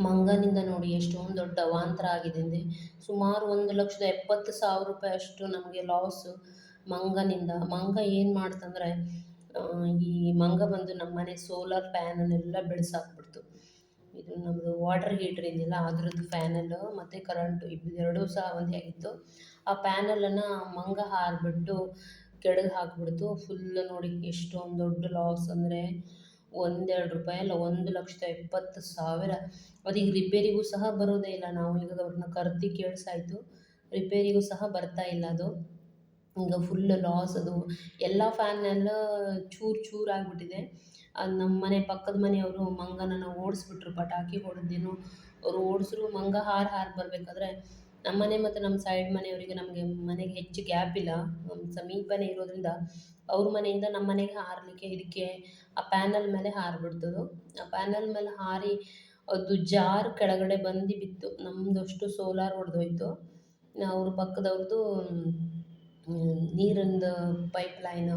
ಮಂಗನಿಂದ ನೋಡಿ ಎಷ್ಟೊಂದು ದೊಡ್ಡ ಅವಾಂತರ ಆಗಿದೆ ಅಂದರೆ ಸುಮಾರು 1,70,000 ಅಷ್ಟು ನಮಗೆ ಲಾಸು ಮಂಗನಿಂದ. ಮಂಗ ಏನು ಮಾಡ್ತಂದರೆ ಈ ಮಂಗ ಬಂದು ನಮ್ಮ ಮನೆ ಸೋಲಾರ್ ಪ್ಯಾನನ್ನೆಲ್ಲ ಬೆಳೆಸಾಕ್ಬಿಡ್ತು. ಇದು ನಮ್ಮದು ವಾಟರ್ ಹೀಟ್ರ್ ಇದೆಯಲ್ಲ ಅದ್ರದ್ದು ಫ್ಯಾನಲ್ಲು ಮತ್ತು ಕರೆಂಟು ಎರಡೂ ಸಹ ಒಂದೇ ಆಗಿತ್ತು. ಆ ಪ್ಯಾನಲನ್ನು ಮಂಗ ಹಾರಿಬಿಟ್ಟು ಕೆಳಗೆ ಹಾಕಿಬಿಡ್ತು. ಫುಲ್ ನೋಡಿ ಎಷ್ಟೊಂದು ದೊಡ್ಡ ಲಾಸ್ ಅಂದರೆ ₹1,2 ಅಲ್ಲ, 1,70,000. ಅದೀಗ ರಿಪೇರಿಗೂ ಸಹ ಬರೋದೇ ಇಲ್ಲ. ನಾವು ಈಗ ಅವ್ರನ್ನ ಕರೆದು ಕೇಳಿಸಾಯ್ತು, ರಿಪೇರಿಗೂ ಸಹ ಬರ್ತಾ ಇಲ್ಲ ಅದು. ಈಗ ಫುಲ್ ಲಾಸ್ ಅದು. ಎಲ್ಲ ಫ್ಯಾನೆಲ್ಲ ಚೂರು ಚೂರು ಆಗಿಬಿಟ್ಟಿದೆ. ಅದು ನಮ್ಮ ಮನೆ ಪಕ್ಕದ ಮನೆಯವರು ಮಂಗನನ್ನು ಓಡಿಸ್ಬಿಟ್ರು, ಪಟಾಕಿ ಹೊಡೆದೇನೋ ಅವರು ಓಡಿಸ್ರು. ಮಂಗ ಹಾರಿ ಬರಬೇಕಾದ್ರೆ ನಮ್ಮ ಮನೆ ಮತ್ತು ನಮ್ಮ ಸೈಡ್ ಮನೆಯವರಿಗೆ ನಮಗೆ ಮನೆಗೆ ಹೆಚ್ಚು ಗ್ಯಾಪ್ ಇಲ್ಲ, ಸಮೀಪನೇ ಇರೋದ್ರಿಂದ ಅವ್ರ ಮನೆಯಿಂದ ನಮ್ಮ ಮನೆಗೆ ಹಾರಲಿಕ್ಕೆ ಇದಕ್ಕೆ ಆ ಪ್ಯಾನಲ್ ಮೇಲೆ ಹಾರಿಬಿಡ್ತದು. ಆ ಪ್ಯಾನಲ್ ಮೇಲೆ ಹಾರಿ ಅದು ಜಾರ್ ಕೆಳಗಡೆ ಬಂದು ಬಿತ್ತು. ನಮ್ಮದಷ್ಟು ಸೋಲಾರ್ ಒಡೆದೋಯ್ತು. ಅವ್ರ ಪಕ್ಕದವ್ರದ್ದು ನೀರಿಂದು ಪೈಪ್ ಲೈನು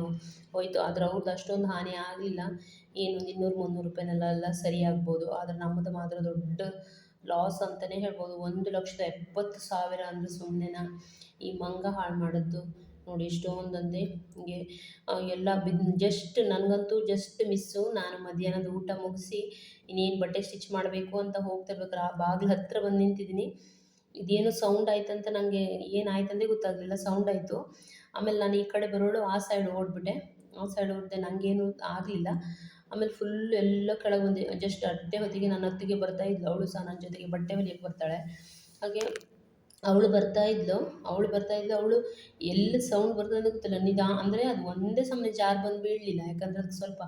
ಹೋಯಿತು. ಆದರೆ ಅವ್ರದ್ದು ಅಷ್ಟೊಂದು ಹಾನಿ ಆಗಲಿಲ್ಲ. ಏನು ₹200-300 ಸರಿ ಆಗ್ಬೋದು. ಆದರೆ ನಮ್ಮದು ಮಾತ್ರ ದೊಡ್ಡ ಲಾಸ್ ಅಂತಲೇ ಹೇಳ್ಬೋದು. 1,70,000 ಅಂದರೆ ಸುಮ್ಮನೆನಾ? ಈ ಮಂಗ ಹಾಳು ಮಾಡಿದ್ದು ನೋಡಿ ಎಷ್ಟೊಂದಂದೆ. ಹೀಗೆ ಎಲ್ಲ ಜಸ್ಟ್ ನನಗಂತೂ ಜಸ್ಟ್ ಮಿಸ್ಸು. ನಾನು ಮಧ್ಯಾಹ್ನದ ಊಟ ಮುಗಿಸಿ ಇನ್ನೇನು ಬಟ್ಟೆ ಸ್ಟಿಚ್ ಮಾಡಬೇಕು ಅಂತ ಹೋಗ್ತಿರ್ಬೇಕಾದ್ರೆ ಆ ಬಾಗಿಲು ಹತ್ತಿರ ಬಂದು ನಿಂತಿದ್ದೀನಿ. ಇದೇನು ಸೌಂಡ್ ಆಯ್ತಂತ ನನಗೆ ಏನಾಯ್ತಂದೇ ಗೊತ್ತಾಗಲಿಲ್ಲ. ಸೌಂಡ್ ಆಯಿತು. ಆಮೇಲೆ ನಾನು ಈ ಕಡೆ ಬರೋಳು ಆ ಸೈಡ್ ಓಡಿಬಿಟ್ಟೆ. ಆ ಸೈಡ್ ಓಡಿದೆ, ನನಗೇನು ಆಗಲಿಲ್ಲ. ಆಮೇಲೆ ಫುಲ್ ಎಲ್ಲ ಕೆಳಗೆ ಬಂದೆ. ಜಸ್ಟ್ ಅಷ್ಟೇ ಹೊತ್ತಿಗೆ ನನ್ನ ಅತ್ತಿಗೆ ಬರ್ತಾಯಿದ್ಲು. ಅವಳು ಸಹ ನನ್ನ ಜೊತೆಗೆ ಬಟ್ಟೆ ಹೊಲಿಯಕ್ಕೆ ಬರ್ತಾಳೆ. ಹಾಗೆ ಅವಳು ಬರ್ತಾಯಿದ್ಲು. ಅವಳು ಎಲ್ಲಿ ಸೌಂಡ್ ಬರ್ತದೆ ಅಂತ ಗೊತ್ತಿಲ್ಲ. ಅಂದರೆ ಅದು ಒಂದೇ ಸಮನೆ ಜಾರು ಬಂದು ಬೀಳಲಿಲ್ಲ. ಯಾಕಂದರೆ ಅದು ಸ್ವಲ್ಪ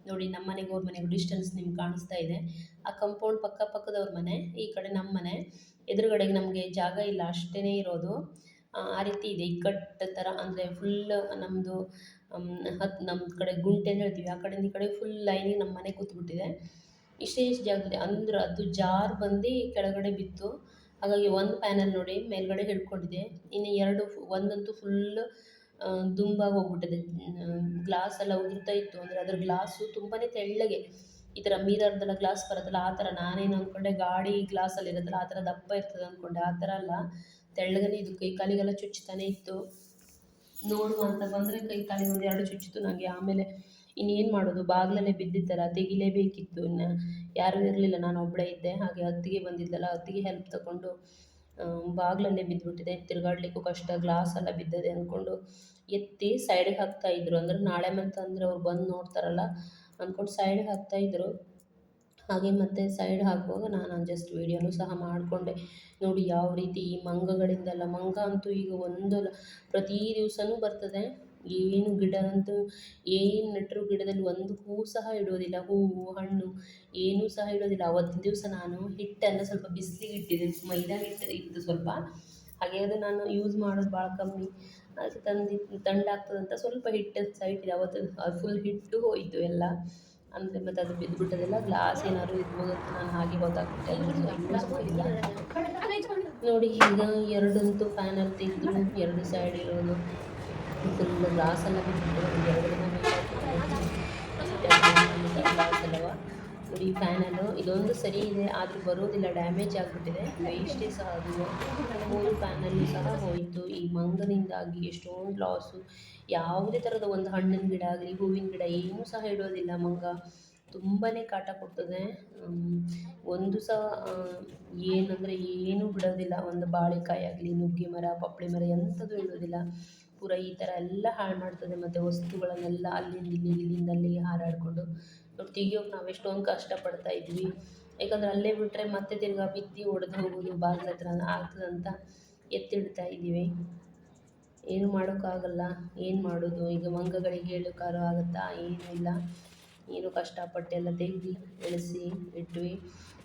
ನೋಡಿ ನಮ್ಮ ಮನೆಗೆ ಅವ್ರ ಮನೆಗೂ ಡಿಸ್ಟೆನ್ಸ್ ನಿಮ್ಗೆ ಕಾಣಿಸ್ತಾ ಇದೆ. ಆ ಕಂಪೌಂಡ್ ಪಕ್ಕದವ್ರ ಮನೆ, ಈ ಕಡೆ ನಮ್ಮ ಮನೆ. ಎದುರುಗಡೆಗೆ ನಮಗೆ ಜಾಗ ಇಲ್ಲ, ಅಷ್ಟೇ ಇರೋದು. ಆ ರೀತಿ ಇದೆ ಇಕ್ಕಟ್ಟು ಥರ. ಅಂದರೆ ಫುಲ್ ನಮ್ಮದು ನಮ್ಮ ಕಡೆ ಗುಂಟೆ ಅಂತ ಹೇಳ್ತೀವಿ, ಆ ಕಡೆಯಿಂದ ಈ ಕಡೆ ಫುಲ್ ಲೈನಿಗೆ ನಮ್ಮ ಮನೆ ಕೂತ್ಬಿಟ್ಟಿದೆ. ಇಷ್ಟೇ ಜಾಗದಲ್ಲಿ ಅಂದ್ರೆ ಅದು ಜಾರು ಬಂದು ಕೆಳಗಡೆ ಬಿತ್ತು. ಹಾಗಾಗಿ ಒಂದು ಪ್ಯಾನಲ್ ನೋಡಿ ಮೇಲ್ಗಡೆ ಹಿಡ್ಕೊಂಡಿದೆ. ಇನ್ನು ಒಂದಂತೂ ಫುಲ್ ದುಂಬಾಗಿ ಹೋಗ್ಬಿಟ್ಟಿದೆ. ಗ್ಲಾಸ್ ಎಲ್ಲ ಉದುರ್ತಾ ಇತ್ತು. ಅಂದರೆ ಅದ್ರ ಗ್ಲಾಸು ತುಂಬಾ ತೆಳ್ಳಗೆ, ಈ ಥರ ಮಿರರ್ದೆಲ್ಲ ಗ್ಲಾಸ್ ಬರುತ್ತಲ್ಲ ಆ ಥರ. ನಾನೇನು ಅಂದ್ಕೊಂಡೆ ಗಾಡಿ ಗ್ಲಾಸಲ್ಲಿ ಇರುತ್ತಲ್ಲ ಆ ಥರ ದಪ್ಪ ಇರ್ತದೆ ಅಂದ್ಕೊಂಡೆ. ಆ ಥರ ಅಲ್ಲ, ತೆಳ್ಳಗನೇ ಇದು. ಕೈ ಕಾಲಿಗೆಲ್ಲ ಚುಚ್ತಾನೆ ಇತ್ತು. ನೋಡುವ ಅಂತ ಬಂದರೆ ಕೈ ಕಾಲಿಗೆ ಒಂದೆರಡು ಚುಚ್ಚಿತು ನನಗೆ. ಆಮೇಲೆ ಇನ್ನೇನು ಮಾಡೋದು, ಬಾಗಿಲಲ್ಲೇ ಬಿದ್ದಿತ್ತಲ್ಲ, ತೆಗಿಲೇಬೇಕಿತ್ತು. ಇನ್ನು ಯಾರೂ ಇರಲಿಲ್ಲ, ನಾನು ಒಬ್ಬಳೇ ಇದ್ದೆ. ಹಾಗೆ ಅತ್ತಿಗೆ ಬಂದಿದ್ದಲ್ಲ, ಅತ್ತಿಗೆ ಹೆಲ್ಪ್ ತಗೊಂಡು ಬಾಗಿಲಲ್ಲೇ ಬಿದ್ದುಬಿಟ್ಟಿದೆ. ತಿರುಗಾಡ್ಲಿಕ್ಕೂ ಕಷ್ಟ, ಗ್ಲಾಸ್ ಎಲ್ಲ ಬಿದ್ದಿದೆ ಅಂದ್ಕೊಂಡು ಎತ್ತಿ ಸೈಡಿಗೆ ಹಾಕ್ತಾಯಿದ್ರು. ಅಂದರೆ ನಾಳೆ ಅಂತಂದರೆ ಅವ್ರು ಬಂದು ನೋಡ್ತಾರಲ್ಲ ಅಂದ್ಕೊಂಡು ಸೈಡಿಗೆ ಹಾಕ್ತಾಯಿದ್ರು. ಹಾಗೆ ಮತ್ತು ಸೈಡ್ ಹಾಕುವಾಗ ನಾನು ಜಸ್ಟ್ ವೀಡಿಯೋನೂ ಸಹ ಮಾಡಿಕೊಂಡೆ. ನೋಡಿ ಯಾವ ರೀತಿ ಈ ಮಂಗಗಳಿಂದಲ್ಲ. ಮಂಗ ಅಂತೂ ಈಗ ಪ್ರತಿ ದಿವಸನೂ ಬರ್ತದೆ. ಏನು ಗಿಡ ಅಂತೂ ಏನು ನೆಟ್ಟರು ಗಿಡದಲ್ಲಿ ಒಂದು ಹೂ ಸಹ ಇಡೋದಿಲ್ಲ. ಹೂವು ಹಣ್ಣು ಏನೂ ಸಹ ಇಡೋದಿಲ್ಲ. ಅವತ್ತಿನ ದಿವಸ ನಾನು ಹಿಟ್ಟನ್ನು ಸ್ವಲ್ಪ ಬಿಸಿಲಿಗೆ ಇಟ್ಟಿದ್ದೆ. ಮೈದಾ ಹಿಟ್ಟು ಇತ್ತು ಸ್ವಲ್ಪ, ಹಾಗೆ ಅದು ನಾನು ಯೂಸ್ ಮಾಡೋದು ಭಾಳ ಕಮ್ಮಿ. ಅದಕ್ಕೆ ತಂಡಾಗ್ತದಂತ ಸ್ವಲ್ಪ ಹಿಟ್ಟು ಸಹ ಇಟ್ಟಿದ್ದೆ. ಅವತ್ತು ಅದು ಫುಲ್ ಹಿಟ್ಟು ಹೋಯಿತು ಎಲ್ಲ. ಅಂದರೆ ಮತ್ತು ಅದು ಬಿದ್ದುಬಿಟ್ಟದೆಲ್ಲ. ಗ್ಲಾಸ್ ಏನಾದ್ರು ಇರ್ಬೋದು ಅಂತ ನಾನು ಹಾಗೆ ಗೊತ್ತಾಗ್ಬಿಟ್ಟೆ, ಯೂಸ್ ಮಾಡಿಲ್ಲ ನೋಡಿ. ಈಗ ಎರಡಂತೂ ಪ್ಯಾನಲ್ ತೆಗೆದು ಎರಡು ಸೈಡ್ ಇರೋದು ಫುಲ್ ಗ್ಲಾಸ್ ಎಲ್ಲ ಬಿದ್ದುಬಿಟ್ಟು ಒಂದು 2 ದಿನ ಗ್ಲಾಸ್ ಎಲ್ಲವ ನೋಡಿ. ಫ್ಯಾನಲ್ಲು ಇದೊಂದು ಸರಿ ಇದೆ, ಆದರೂ ಬರೋದಿಲ್ಲ, ಡ್ಯಾಮೇಜ್ ಆಗಿಬಿಟ್ಟಿದೆ. ವೇಸ್ಟೇ ಸಹ ಅದು. 3 ಪ್ಯಾನಲ್ಲು ಸಹ ಹೋಯಿತು ಈ ಮಂಗನಿಂದಾಗಿ. ಎಷ್ಟೊಂದು ಲಾಸು. ಯಾವುದೇ ಥರದ ಒಂದು ಹಣ್ಣಿನ ಗಿಡ ಆಗಲಿ ಹೂವಿನ ಗಿಡ ಏನೂ ಸಹ ಇಡೋದಿಲ್ಲ ಮಂಗ. ತುಂಬಾ ಕಾಟ ಕೊಡ್ತದೆ. ಒಂದು ಸಹ ಏನಂದರೆ ಏನೂ ಬಿಡೋದಿಲ್ಲ. ಒಂದು ಬಾಳೆಕಾಯಿ ಆಗಲಿ, ನುಗ್ಗೆ ಮರ, ಪಪ್ಪಳಿ ಮರ ಎಂಥದ್ದು ಇಡೋದಿಲ್ಲ. ಪೂರ ಈ ಥರ ಎಲ್ಲ ಹಾಳು ಮಾಡ್ತದೆ. ಮತ್ತು ವಸ್ತುಗಳನ್ನೆಲ್ಲ ಅಲ್ಲಿಂದ ಇಲ್ಲಿಂದ ಅಲ್ಲಿಗೆ ಹಾರಾಡಿಕೊಂಡು ತೆಗಿಯೋಕೆ ನಾವು ಎಷ್ಟೊಂದು ಕಷ್ಟಪಡ್ತಾ ಇದ್ವಿ. ಯಾಕಂದರೆ ಅಲ್ಲೇ ಬಿಟ್ಟರೆ ಮತ್ತೆ ತಿರ್ಗಾ ಬಿದ್ದು ಒಡೆದು ಹೋಗೋದು ಬಾಗಿಲ ಹತ್ರ ಆಗ್ತದಂತ ಎತ್ತಿಡ್ತಾ ಇದ್ದೀವಿ. ಏನು ಮಾಡೋಕ್ಕಾಗಲ್ಲ. ಏನು ಮಾಡೋದು ಈಗ? ಮಂಗಗಳಿಗೆ ಹೇಳೋಕ್ಕಾದ್ರೂ ಆಗುತ್ತಾ? ಏನೂ ಇಲ್ಲ. ಏನು ಕಷ್ಟಪಟ್ಟು ಎಲ್ಲ ತೆಗೆದು ಇಳಿಸಿ ಇಟ್ವಿ.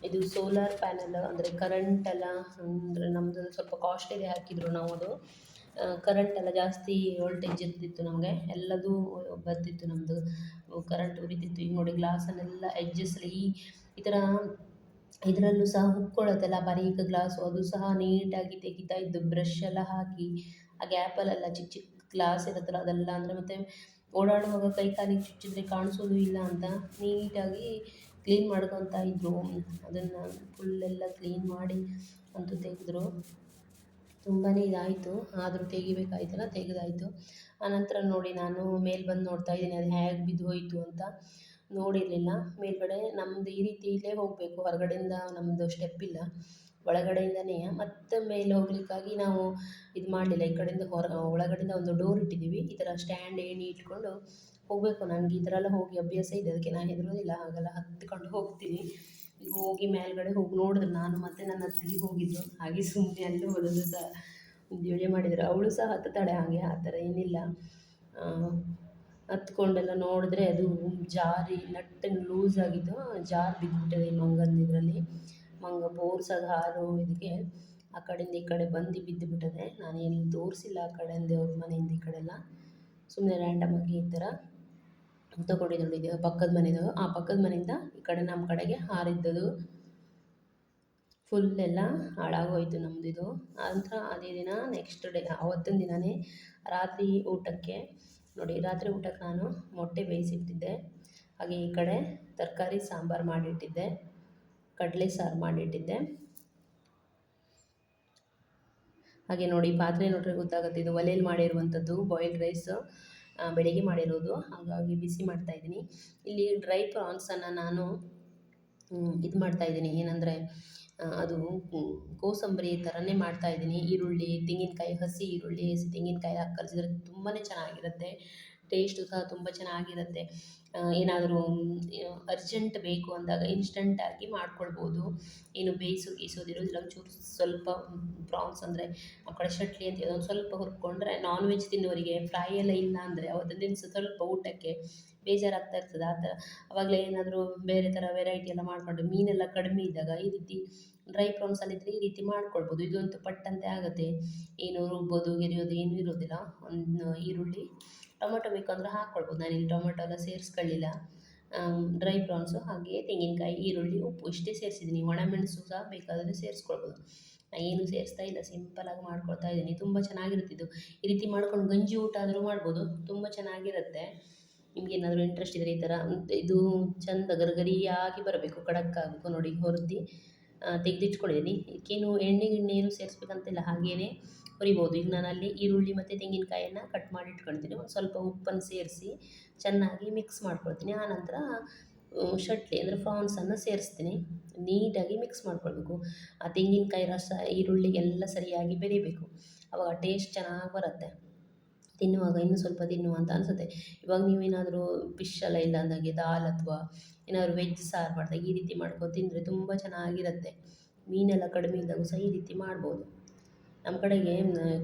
ಇದು ಸೋಲಾರ್ ಪ್ಯಾನಲ್ ಅಂದರೆ ಕರೆಂಟೆಲ್ಲ, ಅಂದರೆ ನಮ್ಮದು ಸ್ವಲ್ಪ ಕಾಸ್ಟ್ಲಿದೆ ಹಾಕಿದ್ರು ನಾವು. ಅದು ಕರೆಂಟೆಲ್ಲ ಜಾಸ್ತಿ ವೋಲ್ಟೇಜ್ ಇರ್ತಿತ್ತು ನಮಗೆ. ಎಲ್ಲದೂ ಬರ್ತಿತ್ತು ನಮ್ಮದು, ಕರೆಂಟ್ ಉರಿತಿತ್ತು. ಈಗ ನೋಡಿ ಗ್ಲಾಸನ್ನೆಲ್ಲ ಎಡ್ಜಸ್ಸಲ್ಲಿ ಈ ಥರ ಇದರಲ್ಲೂ ಸಹ ಉಕ್ಕೊಳ್ಳುತ್ತಲ್ಲ ಬರೀಕ್ ಗ್ಲಾಸು, ಅದು ಸಹ ನೀಟಾಗಿ ತೆಗಿತಾ ಇದ್ದು ಬ್ರಷ್ ಎಲ್ಲ ಹಾಕಿ. ಆ ಗ್ಯಾಪಲ್ಲೆಲ್ಲ ಚಿಕ್ಕ ಚಿಕ್ಕ ಗ್ಲಾಸ್ ಇರುತ್ತಲ್ಲ ಅದೆಲ್ಲ, ಅಂದರೆ ಮತ್ತು ಓಡಾಡುವಾಗ ಕೈ ಕಾಲಿಗೆ ಚುಚ್ಚಿದ್ರೆ ಕಾಣಿಸೋದು ಇಲ್ಲ ಅಂತ ನೀಟಾಗಿ ಕ್ಲೀನ್ ಮಾಡ್ಕೊತಾ ಇದ್ದರು. ಅದನ್ನು ಫುಲ್ಲೆಲ್ಲ ಕ್ಲೀನ್ ಮಾಡಿ ಅಂತೂ ತೆಗೆದ್ರು. ತುಂಬಾ ಇದಾಯಿತು, ಆದರೂ ತೆಗಿಬೇಕಾಯ್ತಲ್ಲ, ತೆಗೆದಾಯಿತು. ಆನಂತರ ನೋಡಿ ನಾನು ಮೇಲೆ ಬಂದು ನೋಡ್ತಾ ಇದ್ದೀನಿ ಅದು ಹೇಗೆ ಬಿದ್ದು ಹೋಯಿತು ಅಂತ. ನೋಡಿರಲಿಲ್ಲ. ಮೇಲ್ಗಡೆ ನಮ್ಮದು ಈ ರೀತಿ ಇಲ್ಲೇ ಹೋಗಬೇಕು, ಹೊರಗಡೆಯಿಂದ ನಮ್ಮದು ಸ್ಟೆಪ್ ಇಲ್ಲ, ಒಳಗಡೆಯಿಂದನೇ. ಮತ್ತೆ ಮೇಲೆ ಹೋಗ್ಲಿಕ್ಕಾಗಿ ನಾವು ಇದು ಮಾಡಲಿಲ್ಲ, ಈ ಕಡೆಯಿಂದ ಒಳಗಡೆಯಿಂದ ಒಂದು ಡೋರ್ ಇಟ್ಟಿದ್ದೀವಿ. ಈ ಥರ ಸ್ಟ್ಯಾಂಡ್ ಏಣಿ ಇಟ್ಕೊಂಡು ಹೋಗಬೇಕು. ನನಗೆ ಈ ಥರ ಎಲ್ಲ ಹೋಗಿ ಅಭ್ಯಾಸ ಇದೆ, ಅದಕ್ಕೆ ನಾನು ಹೆದರೋದಿಲ್ಲ, ಹಾಗೆಲ್ಲ ಹತ್ಕೊಂಡು ಹೋಗ್ತೀನಿ. ಈಗ ಹೋಗಿ ಮೇಲ್ಗಡೆ ಹೋಗಿ ನೋಡಿದ್ರೆ ನಾನು ಮತ್ತು ನನ್ನ ಅತ್ತಿಗೆ ಹೋಗಿದ್ದು, ಹಾಗೆ ಸುಮ್ಮನೆ ಅಲ್ಲೂ ಹೋದದ್ದು ಸಹ ವಿಡಿಯೋ ಮಾಡಿದ್ರು. ಅವಳು ಸಹ ಹತ್ತುತ್ತಾಳೆ ಹಾಗೆ, ಆ ಥರ ಏನಿಲ್ಲ. ಹತ್ಕೊಂಡೆಲ್ಲ ನೋಡಿದ್ರೆ ಅದು ಜಾರಿ ನಟ್ಟನ್ನು ಲೂಸ್ ಆಗಿದ್ದು ಜಾರಿ ಬಿದ್ದುಬಿಟ್ಟಿದೆ ಮಂಗನ ಇದರಲ್ಲಿ. ಮಂಗ ಬೋರ್ಸಾಗಿ ಹಾರು ಇದಕ್ಕೆ ಆ ಕಡೆಯಿಂದ ಈ ಕಡೆ ಬಂದು ಬಿದ್ದುಬಿಟ್ಟಿದೆ. ನಾನೇನು ತೋರಿಸಿಲ್ಲ ಆ ಕಡೆಯಿಂದ, ಅವ್ರ ಮನೆಯಿಂದ ಈ ಕಡೆ ಎಲ್ಲ ಸುಮ್ಮನೆ ರ್ಯಾಂಡಮಾಗಿ ಈ ಥರ ತೊಗೊಂಡಿದ್ದು. ಇದು ಪಕ್ಕದ ಮನೆದು, ಆ ಪಕ್ಕದ ಮನೆಯಿಂದ ಈ ಕಡೆ ನಮ್ಮ ಕಡೆಗೆ ಹಾರಿದ್ದದು. ಫುಲ್ಲೆಲ್ಲ ಹಾಳಾಗೋಯ್ತು ನಮ್ಮದಿದು. ಅಂತ ಅದೇ ದಿನ ನೆಕ್ಸ್ಟ್ ಡೇ ಆವತ್ತಿನ ದಿನವೇ ರಾತ್ರಿ ಊಟಕ್ಕೆ ನೋಡಿ, ರಾತ್ರಿ ಊಟಕ್ಕೆ ನಾನು ಮೊಟ್ಟೆ ಬೇಯಿಸಿಟ್ಟಿದ್ದೆ. ಹಾಗೆ ಈ ಕಡೆ ತರಕಾರಿ ಸಾಂಬಾರು ಮಾಡಿಟ್ಟಿದ್ದೆ, ಕಡಲೆ ಸಾರು ಮಾಡಿಟ್ಟಿದ್ದೆ. ಹಾಗೆ ನೋಡಿ ಪಾತ್ರೆ ನೋಡ್ರೆ ಗೊತ್ತಾಗುತ್ತೆ, ಇದು ಒಲೆಯಲ್ಲಿ ಮಾಡಿರುವಂಥದ್ದು ಬಾಯ್ಲ್ಡ್ ರೈಸ್, ಬೆಳಿಗ್ಗೆ ಮಾಡಿರೋದು, ಹಾಗಾಗಿ ಬಿಸಿ ಮಾಡ್ತಾಯಿದ್ದೀನಿ. ಇಲ್ಲಿ ಡ್ರೈ ಪ್ರಾನ್ಸನ್ನು ನಾನು ಇದು ಮಾಡ್ತಾಯಿದ್ದೀನಿ, ಏನಂದರೆ ಅದು ಕೋಸಂಬರಿ ಥರನೇ ಮಾಡ್ತಾಯಿದ್ದೀನಿ. ಈರುಳ್ಳಿ, ತೆಂಗಿನಕಾಯಿ, ಹಸಿ ಈರುಳ್ಳಿ, ಹಸಿ ತೆಂಗಿನಕಾಯಿ ಹಾಕಿ ಕಲಿಸಿದ್ರೆ ತುಂಬಾ ಚೆನ್ನಾಗಿರುತ್ತೆ. ಟೇಸ್ಟು ಸಹ ತುಂಬ ಚೆನ್ನಾಗಿರುತ್ತೆ. ಏನಾದರೂ ಅರ್ಜೆಂಟ್ ಬೇಕು ಅಂದಾಗ ಇನ್ಸ್ಟಂಟಾಗಿ ಮಾಡ್ಕೊಳ್ಬೋದು. ಏನು ಗೀಸೋದಿರೋದಿಲ್ಲ. ಒಂಚೂರು ಸ್ವಲ್ಪ ಪ್ರಾನ್ಸ್ ಅಂದರೆ ಆ ಕಡೆ ಶಟ್ಲಿ ಅಂತ ಒಂದು ಸ್ವಲ್ಪ ಹುರ್ಕೊಂಡ್ರೆ, ನಾನ್ ವೆಜ್ ತಿನ್ನೋರಿಗೆ ಫ್ರೈ ಎಲ್ಲ ಇಲ್ಲ ಅಂದರೆ ಅವತ್ತಿನ ದಿವಸ ಸ್ವಲ್ಪ ಊಟಕ್ಕೆ ಬೇಜಾರಾಗ್ತಾ ಇರ್ತದೆ. ಆ ಥರ ಆವಾಗಲೇ ಏನಾದರೂ ಬೇರೆ ಥರ ವೆರೈಟಿ ಎಲ್ಲ ಮಾಡಿಕೊಂಡು, ಮೀನೆಲ್ಲ ಕಡಿಮೆ ಇದ್ದಾಗ ಈ ರೀತಿ ಡ್ರೈ ಪ್ರಾನ್ಸಲ್ಲಿದ್ದರೆ ಈ ರೀತಿ ಮಾಡ್ಕೊಳ್ಬೋದು. ಇದಂತೂ ಪಟ್ಟಂತೆ ಆಗುತ್ತೆ, ಏನು ರುಬ್ಬೋದು ಗೆರೆಯೋದು ಏನೂ ಇರೋದಿಲ್ಲ. ಒಂದು ಈರುಳ್ಳಿ, ಟೊಮೊಟೊ ಬೇಕಂದ್ರೆ ಹಾಕ್ಕೊಳ್ಬೋದು. ನಾನಿಲ್ಲಿ ಟೊಮೊಟೊ ಎಲ್ಲ ಸೇರಿಸ್ಕೊಳ್ಳಿಲ್ಲ. ಡ್ರೈ ಪ್ರಾನ್ಸು, ಹಾಗೆ ತೆಂಗಿನಕಾಯಿ, ಈರುಳ್ಳಿ, ಉಪ್ಪು ಇಷ್ಟೇ ಸೇರಿಸಿದ್ದೀನಿ. ಒಣಮೆಣಸು ಸಹ ಬೇಕಾದರೆ ಸೇರಿಸ್ಕೊಳ್ಬೋದು. ಏನು ಸೇರಿಸ್ತಾ ಇಲ್ಲ, ಸಿಂಪಲಾಗಿ ಮಾಡ್ಕೊಳ್ತಾ ಇದ್ದೀನಿ. ತುಂಬ ಚೆನ್ನಾಗಿರುತ್ತೆ ಇದು. ಈ ರೀತಿ ಮಾಡ್ಕೊಂಡು ಗಂಜಿ ಊಟ ಆದರೂ ಮಾಡ್ಬೋದು, ತುಂಬ ಚೆನ್ನಾಗಿರುತ್ತೆ. ನಿಮಗೇನಾದರೂ ಇಂಟ್ರೆಸ್ಟ್ ಇದ್ದರೆ ಈ ಥರ ಇದು ಚೆಂದ ಗರಿಗರಿಯಾಗಿ ಬರಬೇಕು, ಖಡಕ್ ಆಗಬೇಕು. ನೋಡಿ ಹುರಿದು ತೆಗೆದಿಟ್ಕೊಂಡಿದ್ದೀನಿ. ಇದಕ್ಕೇನು ಎಣ್ಣೆ ಗಿಣ್ಣೆ ಏನು ಸೇರಿಸ್ಬೇಕಂತಿಲ್ಲ, ಹಾಗೇ ಹುರಿಬೋದು. ಈಗ ನಾನಲ್ಲಿ ಈರುಳ್ಳಿ ಮತ್ತು ತೆಂಗಿನಕಾಯನ್ನು ಕಟ್ ಮಾಡಿ ಇಟ್ಕೊಳ್ತೀನಿ. ಒಂದು ಸ್ವಲ್ಪ ಉಪ್ಪನ್ನು ಸೇರಿಸಿ ಚೆನ್ನಾಗಿ ಮಿಕ್ಸ್ ಮಾಡ್ಕೊಳ್ತೀನಿ. ಆನಂತರ ಶಟ್ಲಿ ಅಂದರೆ ಪ್ರಾನ್ಸನ್ನು ಸೇರಿಸ್ತೀನಿ. ನೀಟಾಗಿ ಮಿಕ್ಸ್ ಮಾಡ್ಕೊಳ್ಬೇಕು. ಆ ತೆಂಗಿನಕಾಯಿ ರಸ ಈರುಳ್ಳಿಗೆಲ್ಲ ಸರಿಯಾಗಿ ಬೆರಿಬೇಕು, ಆವಾಗ ಟೇಸ್ಟ್ ಚೆನ್ನಾಗಿ ಬರುತ್ತೆ. ತಿನ್ನುವಾಗ ಇನ್ನೂ ಸ್ವಲ್ಪ ತಿನ್ನುವ ಅಂತ ಅನಿಸುತ್ತೆ. ಇವಾಗ ನೀವೇನಾದರೂ ಫಿಶ್ ಎಲ್ಲ ಇಲ್ಲ ಅಂದಾಗೆ ದಾಲ್ ಅಥವಾ ಏನಾದರೂ ವೆಜ್ ಸಾರು ಮಾಡಿದಾಗ ಈ ರೀತಿ ಮಾಡ್ಕೊಂಡು ತಿಂದರೆ ತುಂಬ ಚೆನ್ನಾಗಿರುತ್ತೆ. ಮೀನೆಲ್ಲ ಕಡಿಮೆ ಇದ್ದಾಗ ಸಹ ಈ ರೀತಿ ಮಾಡ್ಬೋದು. ನಮ್ಮ ಕಡೆಗೆ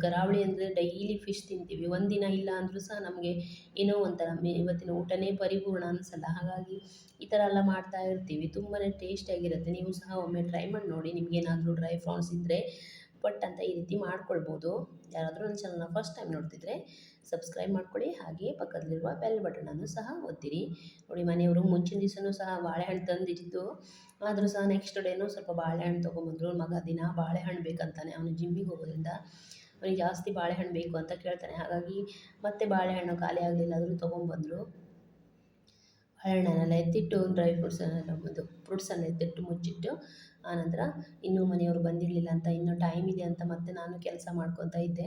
ಕರಾವಳಿ ಅಂದರೆ ಡೈಲಿ ಫಿಶ್ ತಿಂತೀವಿ. ಒಂದಿನ ಇಲ್ಲ ಅಂದರೂ ಸಹ ನಮಗೆ ಏನೋ ಒಂಥರ ಇವತ್ತಿನ ಊಟನೇ ಪರಿಪೂರ್ಣ ಅನಿಸಲ್ಲ. ಹಾಗಾಗಿ ಈ ಥರ ಎಲ್ಲ ಮಾಡ್ತಾ ಇರ್ತೀವಿ, ತುಂಬಾ ಟೇಸ್ಟಿಯಾಗಿರುತ್ತೆ. ನೀವು ಸಹ ಒಮ್ಮೆ ಟ್ರೈ ಮಾಡಿ ನೋಡಿ. ನಿಮಗೇನಾದರೂ ಡ್ರೈ ಪ್ರಾನ್ಸ್ ಇದ್ದರೆ ಪಟ್ ಅಂತ ಈ ರೀತಿ ಮಾಡ್ಕೊಳ್ಬೋದು. ಯಾರಾದರೂ ನನ್ನ ಚಾನಲ್ನ ಫಸ್ಟ್ ಟೈಮ್ ನೋಡ್ತಿದ್ರೆ ಸಬ್ಸ್ಕ್ರೈಬ್ ಮಾಡ್ಕೊಳ್ಳಿ, ಹಾಗೆ ಪಕ್ಕದಲ್ಲಿರುವ ಬೆಲ್ ಬಟನನ್ನು ಸಹ ಒತ್ತಿರಿ. ನೋಡಿ ಮನೆಯವರು ಮುಂಚಿನ ದಿವಸನೂ ಸಹ ಬಾಳೆಹಣ್ಣು ತಂದಿದ್ದು, ಆದರೂ ಸಹ ನೆಕ್ಸ್ಟ್ ಡೇನೂ ಸ್ವಲ್ಪ ಬಾಳೆಹಣ್ಣು ತೊಗೊಂಬಂದರು. ಮಗ ದಿನ ಬಾಳೆಹಣ್ಣು ಬೇಕಂತಾನೆ, ಅವನು ಜಿಮ್ಮಿಗೆ ಹೋಗೋದ್ರಿಂದ ಅವನಿಗೆ ಜಾಸ್ತಿ ಬಾಳೆಹಣ್ಣು ಬೇಕು ಅಂತ ಕೇಳ್ತಾನೆ. ಹಾಗಾಗಿ ಮತ್ತೆ ಬಾಳೆಹಣ್ಣು ಖಾಲಿ ಆಗಲಿಲ್ಲ ಆದರೂ ತೊಗೊಂಬಂದರು. ಬಾಳೆಹಣ್ಣನ್ನೆಲ್ಲ ಎತ್ತಿಟ್ಟು ಡ್ರೈ ಫ್ರೂಟ್ಸನ್ನು ಎತ್ತಿಟ್ಟು ಮುಚ್ಚಿಟ್ಟು, ಆನಂತರ ಇನ್ನೂ ಮನೆಯವರು ಬಂದಿರಲಿಲ್ಲ ಅಂತ, ಇನ್ನೂ ಟೈಮ್ ಇದೆ ಅಂತ ಮತ್ತೆ ನಾನು ಕೆಲಸ ಮಾಡ್ಕೊತಾ ಇದ್ದೆ,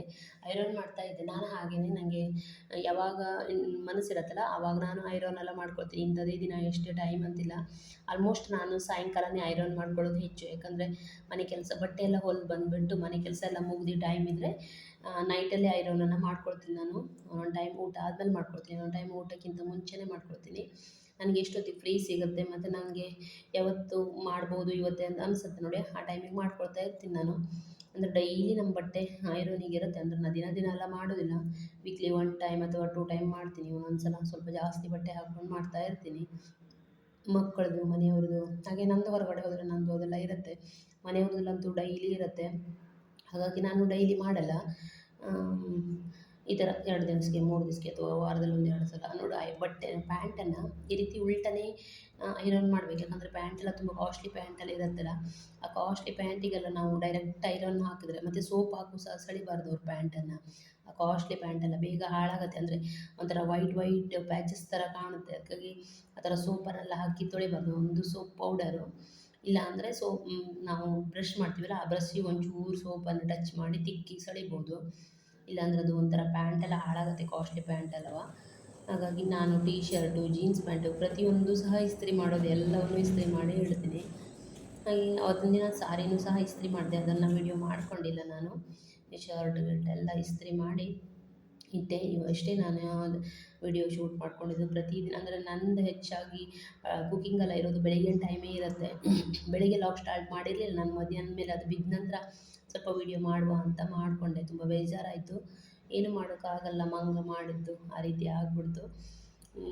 ಐರನ್ ಮಾಡ್ತಾಯಿದ್ದೆ. ನಾನು ಹಾಗೆಯೇ ನನಗೆ ಯಾವಾಗ ಮನಸ್ಸಿರುತ್ತಲ್ಲ ಆವಾಗ ನಾನು ಐರನ್ ಎಲ್ಲ ಮಾಡ್ಕೊಳ್ತೀನಿ. ಇಂಥದೇ ದಿನ ಎಷ್ಟೇ ಟೈಮ್ ಅಂತಿಲ್ಲ. ಆಲ್ಮೋಸ್ಟ್ ನಾನು ಸಾಯಂಕಾಲನೇ ಐರನ್ ಮಾಡ್ಕೊಳ್ಳೋದು ಹೆಚ್ಚು. ಯಾಕಂದರೆ ಮನೆ ಕೆಲಸ ಬಟ್ಟೆ ಎಲ್ಲ ಹೊಲ್ದು ಬಂದುಬಿಟ್ಟು ಮನೆ ಕೆಲಸ ಎಲ್ಲ ಮುಗಿದು ಟೈಮ್ ಇದ್ದರೆ ನೈಟಲ್ಲೇ ಐರನನ್ನು ಮಾಡ್ಕೊಳ್ತೀನಿ. ನಾನು ಒಂದೊಂದು ಟೈಮ್ ಊಟ ಆದಮೇಲೆ ಮಾಡ್ಕೊಳ್ತೀನಿ, ಒಂದೊಂದು ಟೈಮ್ ಊಟಕ್ಕಿಂತ ಮುಂಚೆನೇ ಮಾಡ್ಕೊಳ್ತೀನಿ. ನನಗೆ ಎಷ್ಟೊತ್ತಿಗೆ ಫ್ರೀ ಸಿಗುತ್ತೆ ಮತ್ತು ನನಗೆ ಯಾವತ್ತು ಮಾಡ್ಬೋದು ಇವತ್ತೇ ಅಂತ ಅನಿಸುತ್ತೆ ನೋಡಿ, ಆ ಟೈಮಿಗೆ ಮಾಡ್ಕೊಳ್ತಾ ಇರ್ತೀನಿ ನಾನು. ಅಂದರೆ ಡೈಲಿ ನಮ್ಮ ಬಟ್ಟೆ ಐರನಿಗೆ ಇರುತ್ತೆ. ಅಂದರೆ ನಾನು ದಿನ ಎಲ್ಲ ಮಾಡೋದಿಲ್ಲ, ವೀಕ್ಲಿ 1 ಟೈಮ್ ಅಥವಾ 2 ಟೈಮ್ ಮಾಡ್ತೀನಿ. ಒಂದೊಂದು ಸಲ ಸ್ವಲ್ಪ ಜಾಸ್ತಿ ಬಟ್ಟೆ ಹಾಕ್ಕೊಂಡು ಮಾಡ್ತಾ ಇರ್ತೀನಿ. ಮಕ್ಕಳದು, ಮನೆಯವ್ರದ್ದು, ಹಾಗೆ ನಂದು ಹೊರಗಡೆ ಹೋದರೆ ನಂದು ಅದೆಲ್ಲ ಇರುತ್ತೆ. ಮನೆಯವ್ರದ್ದಲ್ಲಂತೂ ಡೈಲಿ ಇರುತ್ತೆ, ಹಾಗಾಗಿ ನಾನು ಡೈಲಿ ಮಾಡಲ್ಲ. ಈ ಥರ 2 ದಿವಸಕ್ಕೆ 3 ದಿವಸಕ್ಕೆ ಅಥವಾ ವಾರದಲ್ಲಿ 1-2 ಸಲ ನೋಡಿ ಬಟ್ಟೆ ಪ್ಯಾಂಟನ್ನು ಈ ರೀತಿ ಉಲ್ಟನೇ ಐರನ್ ಮಾಡಬೇಕು. ಯಾಕಂದರೆ ಪ್ಯಾಂಟೆಲ್ಲ ತುಂಬ ಕಾಸ್ಟ್ಲಿ ಪ್ಯಾಂಟೆಲ್ಲ ಇರುತ್ತಲ್ಲ, ಆ ಕಾಸ್ಟ್ಲಿ ಪ್ಯಾಂಟಿಗೆಲ್ಲ ನಾವು ಡೈರೆಕ್ಟ್ ಐರನ್ ಹಾಕಿದ್ರೆ ಮತ್ತು ಸೋಪ್ ಹಾಕು ಸಹ ಸಳಿಬಾರ್ದು ಅವ್ರ ಪ್ಯಾಂಟನ್ನು. ಕಾಸ್ಟ್ಲಿ ಪ್ಯಾಂಟೆಲ್ಲ ಬೇಗ ಹಾಳಾಗುತ್ತೆ, ಅಂದರೆ ಒಂಥರ ವೈಟ್ ವೈಟ್ ಪ್ಯಾಚಸ್ ಥರ ಕಾಣುತ್ತೆ. ಅದಕ್ಕಾಗಿ ಆ ಥರ ಸೋಪನ್ನೆಲ್ಲ ಹಾಕಿ ತೊಳಿಬಾರ್ದು. ಒಂದು ಸೋಪ್ ಪೌಡರು ಇಲ್ಲ ಅಂದರೆ ನಾವು ಬ್ರಷ್ ಮಾಡ್ತೀವಲ್ಲ, ಆ ಬ್ರಷ್ಷಿಗೆ ಒಂಚೂರು ಸೋಪನ್ನು ಟಚ್ ಮಾಡಿ ತಿಕ್ಕಿ ಸಳಿಬೋದು. ಇಲ್ಲಾಂದ್ರೆ ಅದು ಒಂಥರ ಪ್ಯಾಂಟೆಲ್ಲ ಹಾಳಾಗುತ್ತೆ, ಕಾಸ್ಟ್ಲಿ ಪ್ಯಾಂಟ್ ಅಲ್ಲವಾ. ಹಾಗಾಗಿ ನಾನು ಟೀ ಶರ್ಟು, ಜೀನ್ಸ್ ಪ್ಯಾಂಟು ಪ್ರತಿಯೊಂದು ಸಹ ಇಸ್ತ್ರಿ ಮಾಡೋದು, ಎಲ್ಲವನ್ನೂ ಇಸ್ತ್ರಿ ಮಾಡಿ ಇಡ್ತೀನಿ. ಹಾಗೆ ಅವತ್ತಿನ ದಿನ ಸಾರಿನೂ ಸಹ ಇಸ್ತ್ರಿ ಮಾಡಿದೆ, ಅದನ್ನು ವೀಡಿಯೋ ಮಾಡ್ಕೊಂಡಿಲ್ಲ ನಾನು. ಈ ಶರ್ಟ್ ಗಿರ್ಟ್ ಎಲ್ಲ ಇಸ್ತ್ರಿ ಮಾಡಿ ಇಟ್ಟೆ. ಇವಷ್ಟೇ ನಾನು ವಿಡಿಯೋ ಶೂಟ್ ಮಾಡ್ಕೊಂಡಿದ್ದು. ಪ್ರತಿದಿನ ಅಂದರೆ ನಂದು ಹೆಚ್ಚಾಗಿ ಕುಕ್ಕಿಂಗೆಲ್ಲ ಇರೋದು ಬೆಳಗಿನ ಟೈಮೇ ಇರುತ್ತೆ. ಬೆಳಿಗ್ಗೆ ಲಾಗ್ ಸ್ಟಾರ್ಟ್ ಮಾಡಿರಲಿಲ್ಲ ನಾನು, ಮಧ್ಯಾಹ್ನದ ಮೇಲೆ ಅದು ಬಿದ್ದ ನಂತರ ಸ್ವಲ್ಪ ವೀಡಿಯೋ ಮಾಡುವ ಅಂತ ಮಾಡಿಕೊಂಡೆ. ತುಂಬ ಬೇಜಾರಾಯಿತು, ಏನು ಮಾಡೋಕ್ಕಾಗಲ್ಲ, ಮಂಗ ಮಾಡಿದ್ದು ಆ ರೀತಿ ಆಗ್ಬಿಡ್ತು.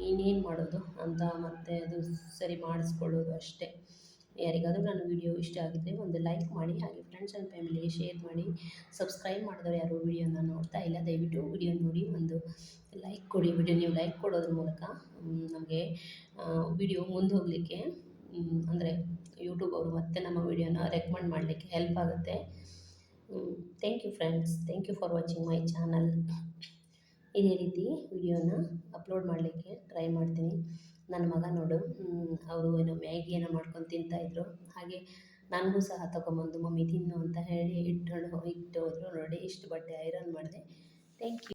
ಇನ್ನೇನು ಮಾಡೋದು ಅಂತ ಮತ್ತೆ ಅದು ಸರಿ ಮಾಡಿಸ್ಕೊಳ್ಳೋದು ಅಷ್ಟೇ. ಯಾರಿಗಾದರೂ ನನ್ನ ವೀಡಿಯೋ ಇಷ್ಟ ಆಗಿದ್ದರೆ ಒಂದು ಲೈಕ್ ಮಾಡಿ, ಹಾಗೆ ಫ್ರೆಂಡ್ಸ್ ಆ್ಯಂಡ್ ಫ್ಯಾಮಿಲಿಗೆ ಶೇರ್ ಮಾಡಿ. ಸಬ್ಸ್ಕ್ರೈಬ್ ಮಾಡಿದವರು ಯಾರು ವೀಡಿಯೋನ ನೋಡ್ತಾ ಇಲ್ಲ, ದಯವಿಟ್ಟು ವೀಡಿಯೋ ನೋಡಿ ಒಂದು ಲೈಕ್ ಕೊಡಿ. ವಿಡಿಯೋ ನೀವು ಲೈಕ್ ಕೊಡೋದ್ರ ಮೂಲಕ ನಮಗೆ ವಿಡಿಯೋ ಮುಂದೆ ಹೋಗಲಿಕ್ಕೆ, ಅಂದರೆ ಯೂಟ್ಯೂಬ್ ಅವರು ಮತ್ತೆ ನಮ್ಮ ವೀಡಿಯೋನ ರೆಕಮೆಂಡ್ ಮಾಡಲಿಕ್ಕೆ ಹೆಲ್ಪ್ ಆಗುತ್ತೆ. Thank you friends, thank you for watching my channel. ಇದೇ ರೀತಿ ವಿಡಿಯೋನ ಅಪ್ಲೋಡ್ ಮಾಡಲಿಕ್ಕೆ ಟ್ರೈ ಮಾಡ್ತೀನಿ. ನನ್ನ ಮಗ ನೋಡು, ಅವರು ಏನೋ ಮ್ಯಾಗಿ ಏನೋ ಮಾಡ್ಕೊಂಡು ತಿಂತಾಯಿದ್ರು. ಹಾಗೆ ನನಗೂ ಸಹ ತೊಗೊಂಬಂದು ಮಮ್ಮಿ ತಿನ್ನು ಅಂತ ಹೇಳಿ ಇಟ್ಟು ಹೋದರು. ನೋಡಿ, ಇಷ್ಟು ಬಟ್ಟೆ ಐರನ್ ಮಾಡಿದೆ. Thank you.